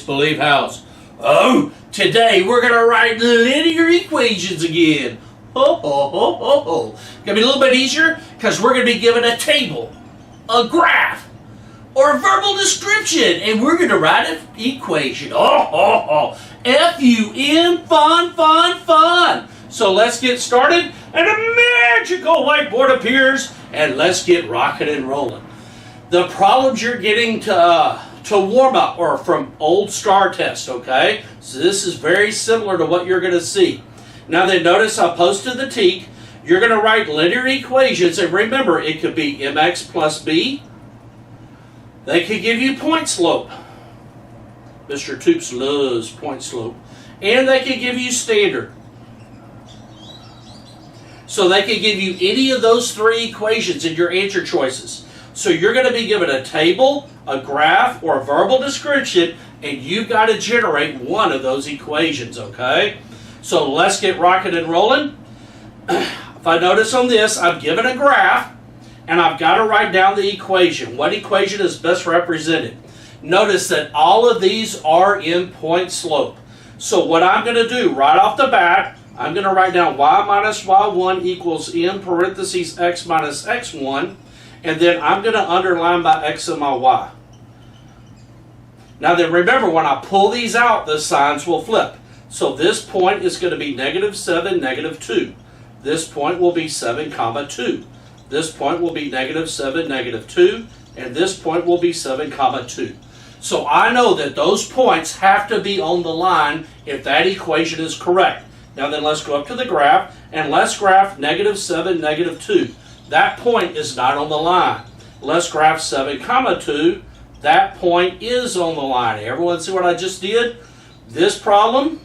Believe House. Oh, today we're going to write linear equations again. Ho, ho, ho, ho, ho. Going to be a little bit easier because we're going to be given a table, a graph, or a verbal description, and we're going to write an equation. Oh, ho, ho. F-U-N, fun, fun, fun. So let's get started, and a magical whiteboard appears, and let's get rocking and rolling. The problems you're getting to warm up are from old Staar test, okay? So this is very similar to what you're going to see. Now then, notice I posted the teak. You're going to write linear equations, and remember, it could be mx plus b. They could give you point slope. Mr. Toops loves point slope. And they could give you standard. So they could give you any of those three equations in your answer choices. So you're going to be given a table, a graph, or a verbal description, and you've got to generate one of those equations, okay? So let's get rocking and rolling. If I notice on this, I've given a graph, and I've got to write down the equation. What equation is best represented? Notice that all of these are in point slope. So what I'm going to do right off the bat, I'm going to write down y minus y1 equals in parentheses x minus x1, and then I'm going to underline my x and my y. Now then, remember, when I pull these out, the signs will flip. So this point is going to be -7, -2. This point will be 7, 2. This point will be -7, -2, and this point will be 7, 2. So I know that those points have to be on the line if that equation is correct. Now then, let's go up to the graph, and let's graph -7, -2. That point is not on the line. Let's graph 7, 2. That point is on the line. Everyone see what I just did? This problem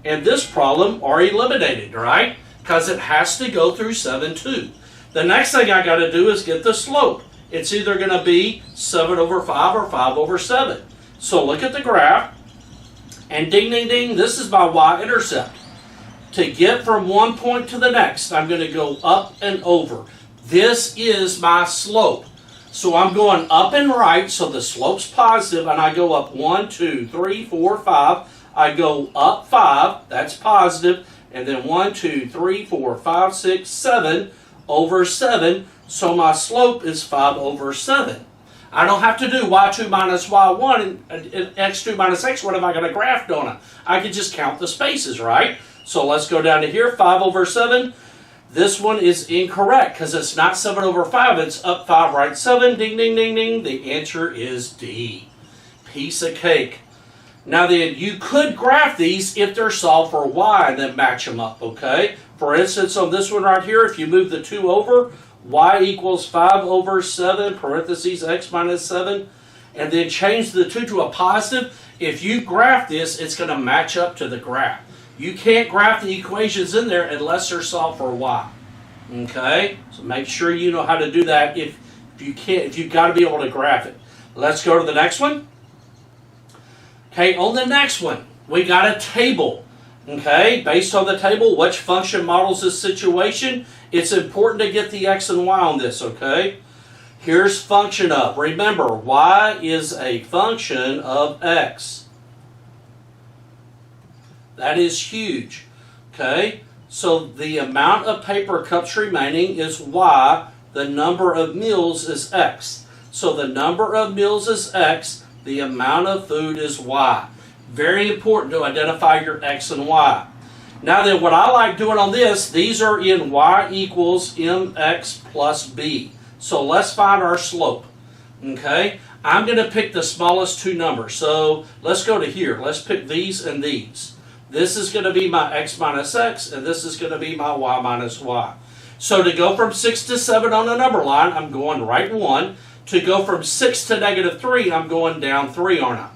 and this problem are eliminated, right? Because it has to go through 7, 2. The next thing I got to do is get the slope. It's either going to be 7 over 5 or 5 over 7. So look at the graph, and ding, ding, ding, this is my y-intercept. To get from one point to the next, I'm going to go up and over. This is my slope. So I'm going up and right, so the slope's positive, and I go up 1, 2, 3, 4, 5. I go up 5, that's positive, and then 1, 2, 3, 4, 5, 6, 7 over 7. So my slope is 5 over 7. I don't have to do y2 minus y1 and x2 minus x1 if I got a graph on it. I can just count the spaces, right? So let's go down to here, 5 over 7. This one is incorrect because it's not 7 over 5. It's up 5, right 7. Ding, ding, ding, ding. The answer is D. Piece of cake. Now then, you could graph these if they're solved for y and then match them up, okay? For instance, on this one right here, if you move the 2 over, y equals 5 over 7, parentheses x minus 7, and then change the 2 to a positive. If you graph this, it's going to match up to the graph. You can't graph the equations in there unless they're solved for y. Okay? So make sure you know how to do that if you can't, if you've got to be able to graph it. Let's go to the next one. Okay, on the next one, we got a table. Okay, based on the table, which function models this situation? It's important to get the x and y on this, okay? Here's function of. Remember, y is a function of x. That is huge, okay? So the amount of paper cups remaining is y. The number of meals is x. So the number of meals is x. The amount of food is y. Very important to identify your x and y. Now then, what I like doing on this, these are in y equals mx plus b. So let's find our slope, okay? I'm going to pick the smallest two numbers. So let's go to here. Let's pick these and these. This is going to be my x minus x, and this is going to be my y minus y. So to go from 6 to 7 on the number line, I'm going right 1. To go from 6 to -3, I'm going down 3, aren't I?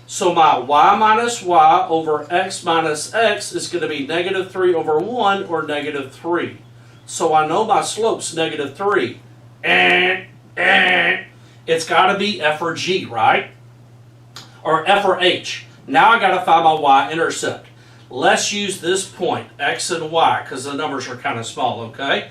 So my y minus y over x minus x is going to be -3 over 1 or -3. So I know my slope's -3. It's got to be f or g, right? Or f or h. Now I got to find my y-intercept. Let's use this point, x and y, because the numbers are kind of small, okay?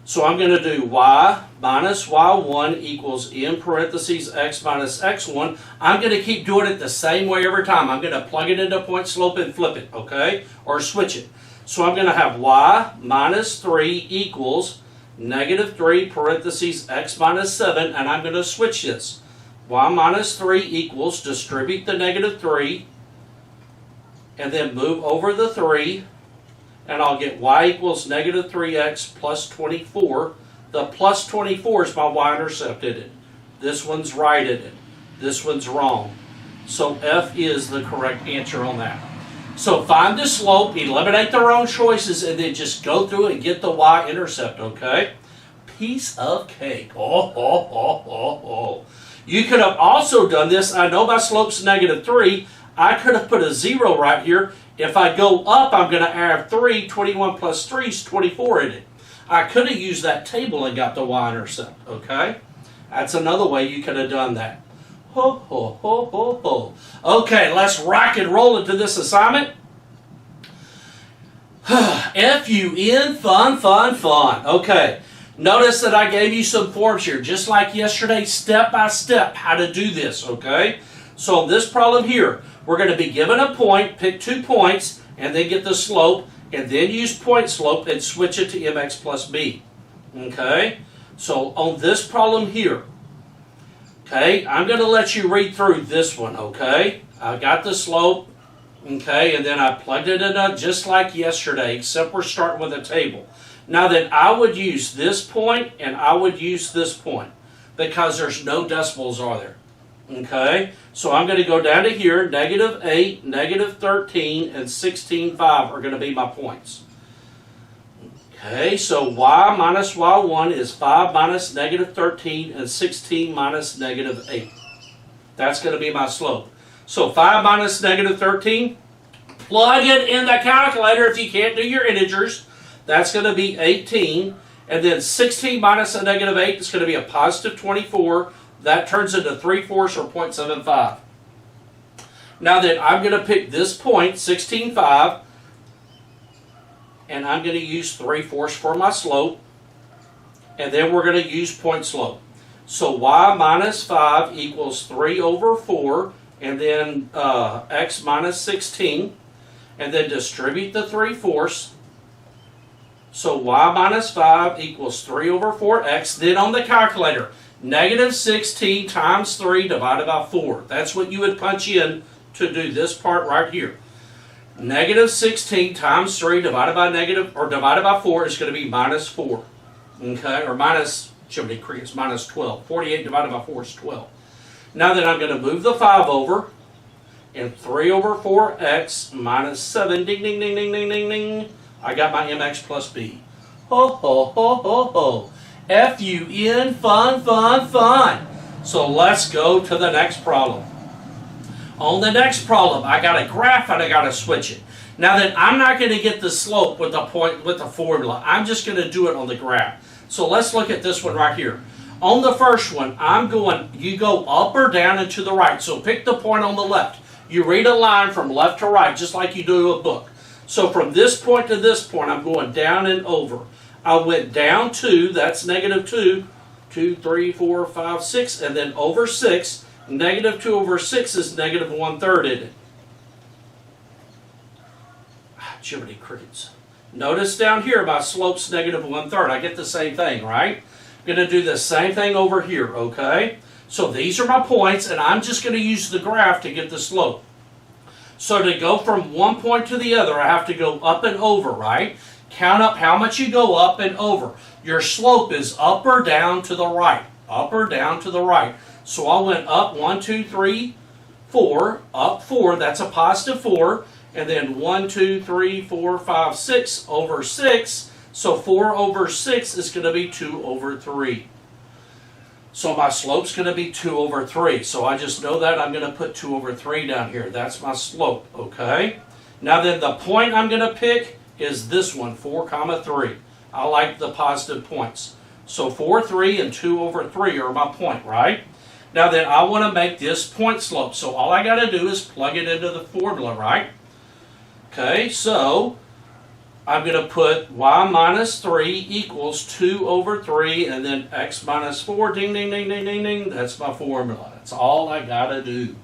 So I'm going to do y minus y1 equals in parentheses x minus x1. I'm going to keep doing it the same way every time. I'm going to plug it into point slope and flip it, okay? Or switch it. So I'm going to have y minus 3 equals negative 3 parentheses x minus 7, and I'm going to switch this. Y minus 3 equals, distribute the negative 3, and then move over the 3, and I'll get y equals negative 3x plus 24. The plus 24 is my y-intercept in it. This one's right in it. This one's wrong. So F is the correct answer on that. So find the slope, eliminate the wrong choices, and then just go through and get the y-intercept, okay? Piece of cake. You could have also done this. I know my slope's negative 3. I could have put a 0 right here. If I go up, I'm going to add 3. 21 plus 3 is 24 in it. I could have used that table and got the y-intercept, okay? That's another way you could have done that. Ho, ho, ho, ho, ho. Okay, let's rock and roll into this assignment. F-U-N, fun, fun, fun. Okay, notice that I gave you some forms here, just like yesterday, step by step, how to do this, okay? So on this problem here, we're going to be given a point, pick 2 points, and then get the slope, and then use point slope and switch it to mx plus b. Okay? So on this problem here, okay, I'm going to let you read through this one, okay? I got the slope, okay, and then I plugged it in just like yesterday, except we're starting with a table. Now then, I would use this point and I would use this point because there's no decimals, are there? Okay, so I'm going to go down to here, negative 8, negative 13, and 16.5 are going to be my points. Okay, so y minus y1 is 5 minus negative 13 and 16 minus negative 8. That's going to be my slope. So 5 minus negative 13, plug it in the calculator if you can't do your integers. That's going to be 18. And then 16 minus a negative 8 is going to be a positive 24. That turns into 3/4 or 0.75. Now then, I'm going to pick this point, 16.5, and I'm going to use 3/4 for my slope, and then we're going to use point slope. So y minus 5 equals 3 over 4, and then x minus 16, and then distribute the 3/4. So y minus 5 equals 3 over 4x. Then on the calculator, negative 16 times 3 divided by 4. That's what you would punch in to do this part right here. Negative 16 times 3 divided by 4 is going to be minus 4. Okay, or minus, Jiminy Crickets, minus 12. 48 divided by 4 is 12. Now then, I'm going to move the 5 over, and 3 over 4x minus 7, ding, ding, ding, ding, ding, ding, ding. I got my mx plus b. Ho, ho, ho, ho, ho. F-U-N, fun, fun, fun. So let's go to the next problem. On the next problem, I got a graph and I got to switch it. Now then, I'm not going to get the slope with the formula. I'm just going to do it on the graph. So let's look at this one right here. On the first one, you go up or down and to the right. So pick the point on the left. You read a line from left to right, just like you do a book. So from this point to this point, I'm going down and over. I went down 2, that's negative 2, 2, 3, 4, 5, 6, and then over 6. Negative 2 over 6 is negative 1/3 in it. Jiminy Crickets. Notice down here my slope's negative 1/3. I get the same thing, right? I'm going to do the same thing over here, okay? So these are my points, and I'm just going to use the graph to get the slope. So to go from one point to the other, I have to go up and over, right? Count up how much you go up and over. Your slope is up or down to the right. Up or down to the right. So I went up 1, 2, 3, 4. Up 4, that's a positive 4. And then 1, 2, 3, 4, 5, 6 over 6. So 4 over 6 is going to be 2 over 3. So my slope's going to be 2 over 3. So I just know that I'm going to put 2 over 3 down here. That's my slope, okay? Now then, the point I'm going to pick is this one, 4, 3. I like the positive points. So 4, 3, and 2 over 3 are my point, right? Now then, I want to make this point slope. So all I got to do is plug it into the formula, right? Okay, so I'm going to put y minus 3 equals 2 over 3, and then x minus 4, ding, ding, ding, ding, ding, ding. That's my formula. That's all I got to do.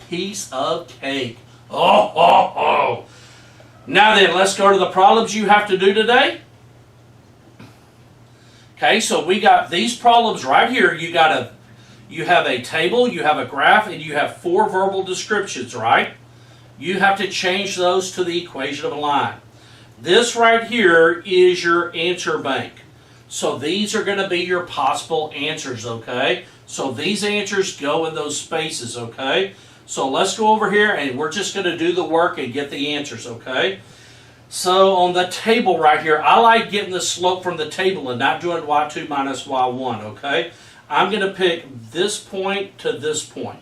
Piece of cake. Oh, oh, oh. Now then, let's go to the problems you have to do today. Okay, so we got these problems right here. You have a table, you have a graph, and you have 4 verbal descriptions, right? You have to change those to the equation of a line. This right here is your answer bank. So these are going to be your possible answers, okay? So these answers go in those spaces, okay? So let's go over here and we're just going to do the work and get the answers, okay? So on the table right here, I like getting the slope from the table and not doing y2 minus y1, okay? I'm going to pick this point to this point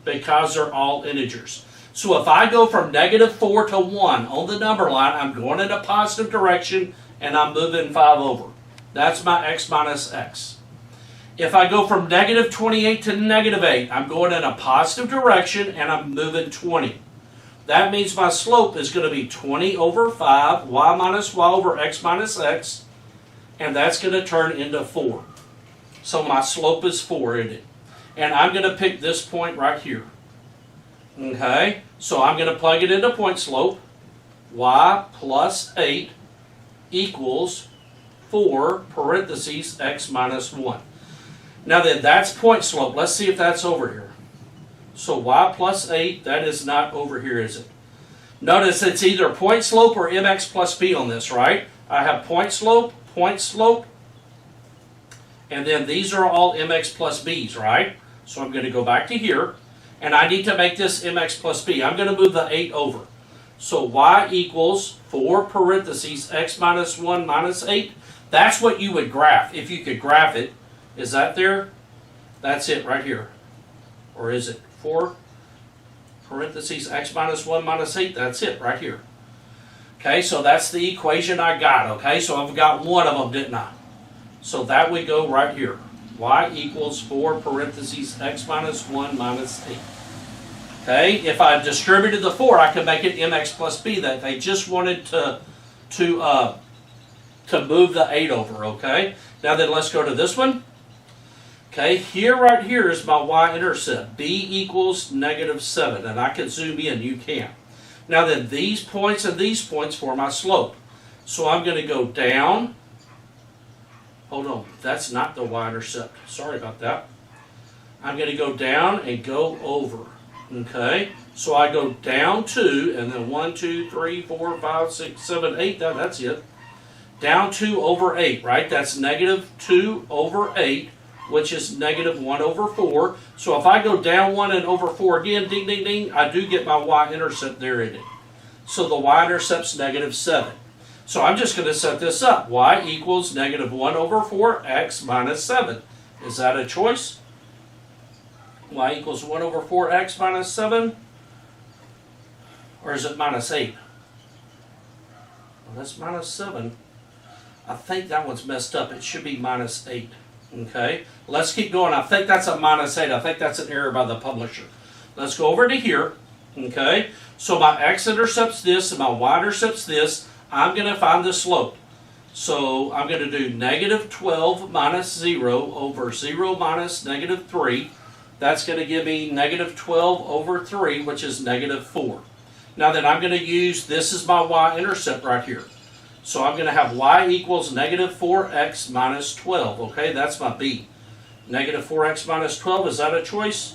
because they're all integers. So if I go from -4 to 1 on the number line, I'm going in a positive direction and I'm moving 5 over. That's my x minus x. If I go from -28 to -8, I'm going in a positive direction and I'm moving 20. That means my slope is going to be 20 over 5, y minus y over x minus x, and that's going to turn into 4. So my slope is 4 in it. And I'm going to pick this point right here. Okay, so I'm going to plug it into point slope. Y plus 8 equals 4 parentheses x minus 1. Now then, that's point slope. Let's see if that's over here. So y plus 8, that is not over here, is it? Notice it's either point slope or mx plus b on this, right? I have point slope, and then these are all mx plus b's, right? So I'm going to go back to here, and I need to make this mx plus b. I'm going to move the 8 over. So y equals 4 parentheses x minus 1 minus 8. That's what you would graph, if you could graph it. Is that there? That's it right here. Or is it 4 parentheses x minus 1 minus 8? That's it right here. Okay, so that's the equation I got. Okay, so I've got one of them, didn't I? So that would go right here. Y equals 4 parentheses x minus 1 minus 8. Okay, if I distributed the 4, I could make it mx plus b. That they just wanted to move the 8 over. Okay, now then let's go to this one. Okay, here right here is my y-intercept. B equals -7, and I can zoom in, you can. Now then, these points and these points for my slope. So I'm going to go down. Hold on, that's not the y-intercept. Sorry about that. I'm going to go down and go over. Okay, so I go down 2, and then 1, 2, 3, 4, 5, 6, 7, 8. That's it. Down 2 over 8, right? That's -2 over 8. Which is -1 over 4. So if I go down 1 and over 4 again, ding, ding, ding, I do get my y-intercept there in it. So the y-intercept's -7. So I'm just going to set this up. Y equals -1 over 4x minus 7. Is that a choice? Y equals 1 over 4x minus 7? Or is it -8? Well, that's -7. I think that one's messed up. It should be -8. Okay, let's keep going. I think that's a -8. I think that's an error by the publisher. Let's go over to here. Okay, so my x-intercept's this and my y-intercept's this. I'm going to find the slope. So I'm going to do -12 minus 0 over 0 minus -3. That's going to give me -12 over 3, which is -4. Now then, I'm going to use, this is my y-intercept right here. So I'm going to have y equals -4x minus 12. Okay, that's my b. -4x minus 12, is that a choice?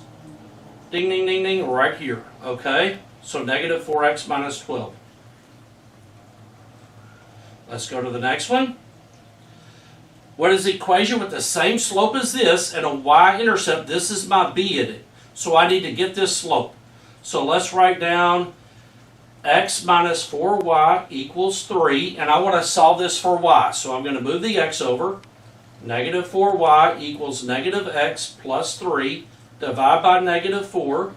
Ding, ding, ding, ding, right here. Okay, so -4x minus 12. Let's go to the next one. What is the equation with the same slope as this and a y-intercept? This is my b in it. So I need to get this slope. So let's write down x minus 4y equals 3, and I want to solve this for y. So I'm going to move the x over. -4y equals -x plus 3. Divide by -4.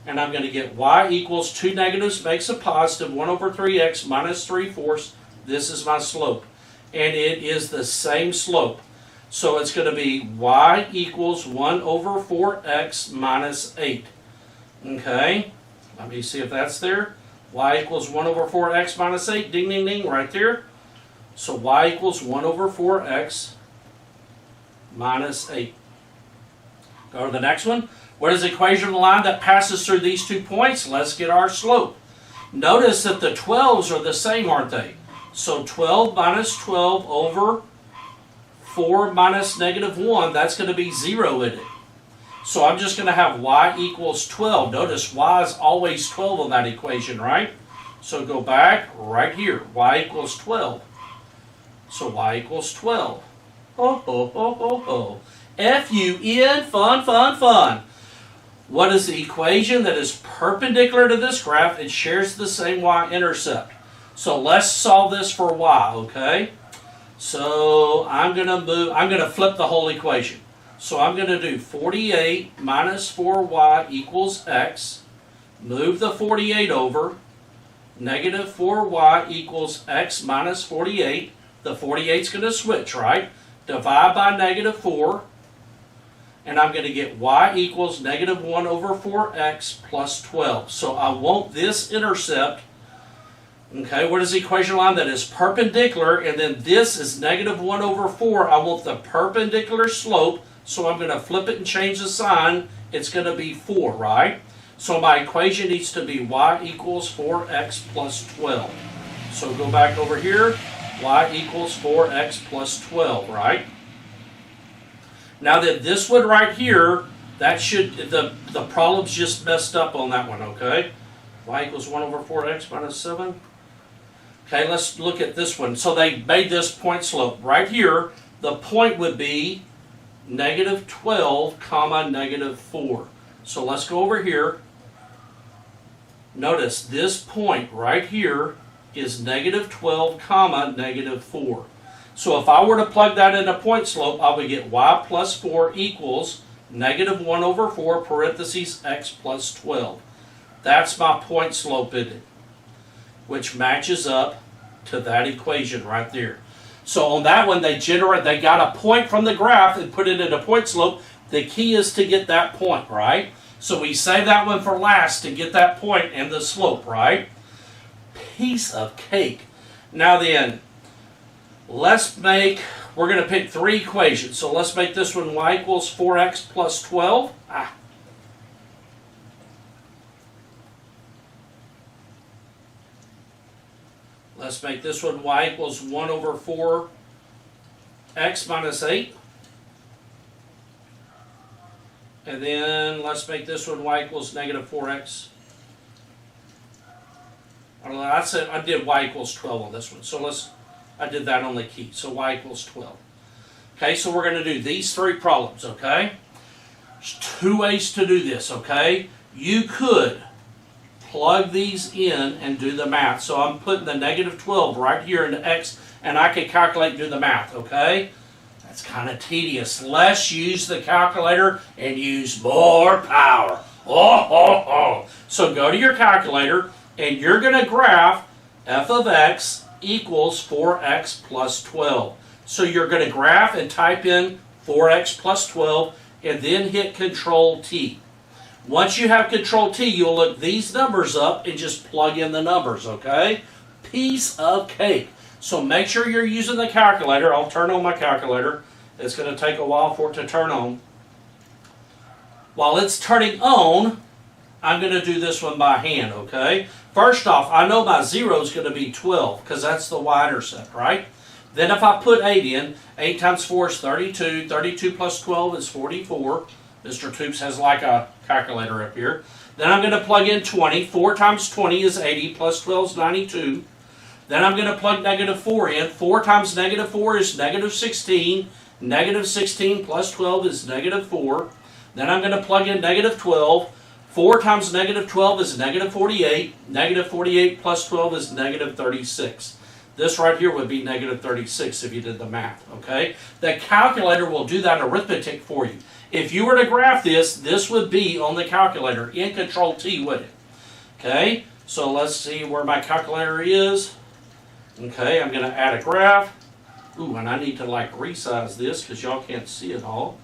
And I'm going to get y equals 2 negatives makes a positive. 1 over 3x minus 3/4. This is my slope. And it is the same slope. So it's going to be y equals 1 over 4x minus 8. Okay. Let me see if that's there. Y equals 1 over 4x minus 8. Ding, ding, ding, right there. So y equals 1 over 4x minus 8. Go to the next one. What is the equation of the line that passes through these 2 points? Let's get our slope. Notice that the 12s are the same, aren't they? So 12 minus 12 over 4 minus negative 1, that's going to be 0 in it. So I'm just going to have y equals 12. Notice y is always 12 on that equation, right? So go back right here. Y equals 12. So y equals 12. Ho, ho, ho, ho, ho. F-U-N, fun, fun, fun. What is the equation that is perpendicular to this graph and shares the same y-intercept? So let's solve this for y, okay? So I'm going to flip the whole equation. So I'm going to do 48 minus 4y equals x. Move the 48 over. Negative 4y equals x minus 48. The 48 is going to switch, right? Divide by negative 4. And I'm going to get y equals negative 1 over 4x plus 12. So I want this intercept. Okay, what is the equation line that is perpendicular? And then this is negative 1 over 4. I want the perpendicular slope. So I'm going to flip it and change the sign. It's going to be 4, right? So my equation needs to be y equals 4x plus 12. So go back over here. Y equals 4x plus 12, right? Now that this one right here, that should, the problem's just messed up on that one, okay? Y equals 1 over 4x minus 7. Okay, let's look at this one. So they made this point slope. Right here, the point would be negative 12 comma negative 4. So let's go over here. Notice this point right here is negative 12 comma negative 4. So if I were to plug that in a point slope, I would get y plus 4 equals negative 1 over 4 parentheses x plus 12. That's my point slope in it, which matches up to that equation right there. So on that one, they got a point from the graph and put it in a point slope. The key is to get that point, right? So we save that one for last to get that point and the slope, right? Piece of cake. Now then, we're going to pick 3 equations. So let's make this one y equals 4x plus 12. Let's make this one y equals 1 over 4x minus 8. And then let's make this one y equals negative 4x. I did y equals 12 on this one. So I did that on the key. So y equals 12. Okay, so we're going to do these 3 problems, okay? There's 2 ways to do this, okay? You could plug these in and do the math. So I'm putting the negative 12 right here into x, and I can calculate and do the math, okay? That's kind of tedious. Let's use the calculator and use more power. So go to your calculator, and you're going to graph f of x equals 4x plus 12. So you're going to graph and type in 4x plus 12, and then hit Control T. Once you have Control T, you'll look these numbers up and just plug in the numbers, okay? Piece of cake. So make sure you're using the calculator. I'll turn on my calculator. It's going to take a while for it to turn on. While it's turning on, I'm going to do this one by hand, okay? First off, I know my 0 is going to be 12 because that's the y-intercept, right? Then if I put 8 in, 8 times 4 is 32. 32 plus 12 is 44. Mr. Toops has like a calculator up here. Then I'm going to plug in 20. 4 times 20 is 80 plus 12 is 92. Then I'm going to plug negative 4 in. 4 times negative 4 is negative 16. Negative 16 plus 12 is negative 4. Then I'm going to plug in negative 12. 4 times negative 12 is negative 48. Negative 48 plus 12 is negative 36. This right here would be negative 36 if you did the math, okay? The calculator will do that arithmetic for you. If you were to graph this, this would be on the calculator in Control T, would it? Okay, so let's see where my calculator is. Okay, I'm going to add a graph. Ooh, and I need to like resize this because y'all can't see it all.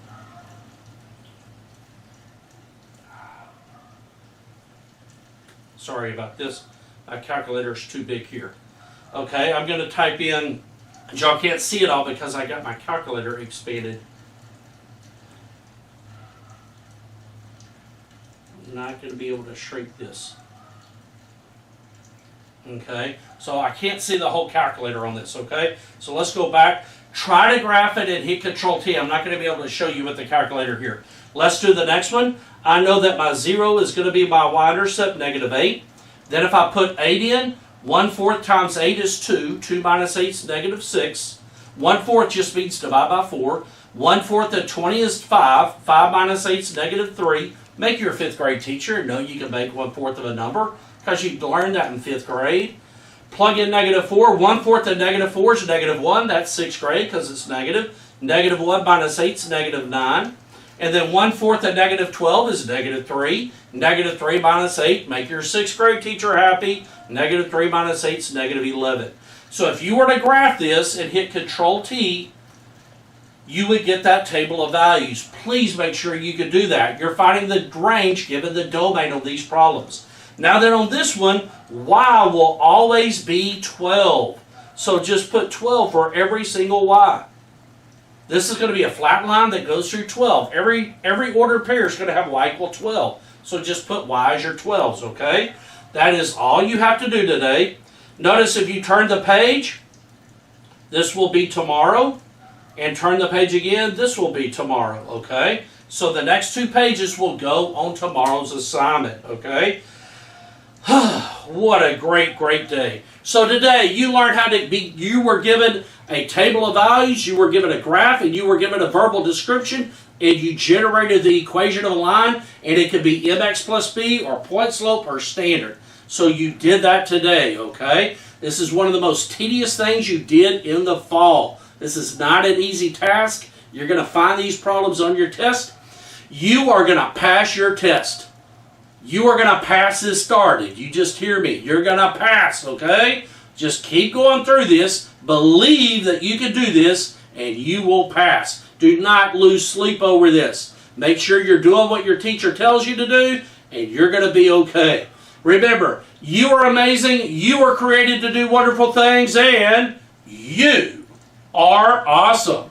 Sorry about this. My calculator's too big here. Okay, I'm going to type in, y'all can't see it all because I got my calculator expanded. I'm not going to be able to shrink this. Okay, so I can't see the whole calculator on this, okay? So let's go back. Try to graph it and hit Control-T. I'm not going to be able to show you with the calculator here. Let's do the next one. I know that my 0 is going to be my y-intercept, -8. Then if I put 8 in, 1/4 times 8 is 2. 2 minus 8 is -6. 1/4 just means divide by 4. 1/4 of 20 is 5. 5 minus 8 is -3. Make your 5th grade teacher and know you can make 1/4 of a number because you learned that in 5th grade. Plug in -4. 1/4 of -4 is -1. That's 6th grade because it's negative. -1 minus 8 is -9. And then 1/4 of -12 is -3. -3 minus 8, make your 6th grade teacher happy. -3 minus 8 is -11. So if you were to graph this and hit Control-T, you would get that table of values. Please make sure you can do that. You're finding the range given the domain of these problems. Now then on this one, y will always be 12. So just put 12 for every single y. This is going to be a flat line that goes through 12. Every ordered pair is going to have y equal 12. So just put y as your 12s, okay? That is all you have to do today. Notice if you turn the page, this will be tomorrow. And turn the page again, this will be tomorrow, okay? So the next 2 pages will go on tomorrow's assignment, okay? What a great, great day. So today you learned how to be, you were given a table of values, you were given a graph, and you were given a verbal description, and you generated the equation of a line, and it could be mx plus b, or point slope, or standard. So you did that today, okay? This is one of the most tedious things you did in the fall. This is not an easy task. You're going to find these problems on your test. You are going to pass your test. You are going to pass this Staar. Did you just hear me? You're going to pass, okay? Just keep going through this. Believe that you can do this, and you will pass. Do not lose sleep over this. Make sure you're doing what your teacher tells you to do, and you're going to be okay. Remember, you are amazing. You are created to do wonderful things, and you are awesome.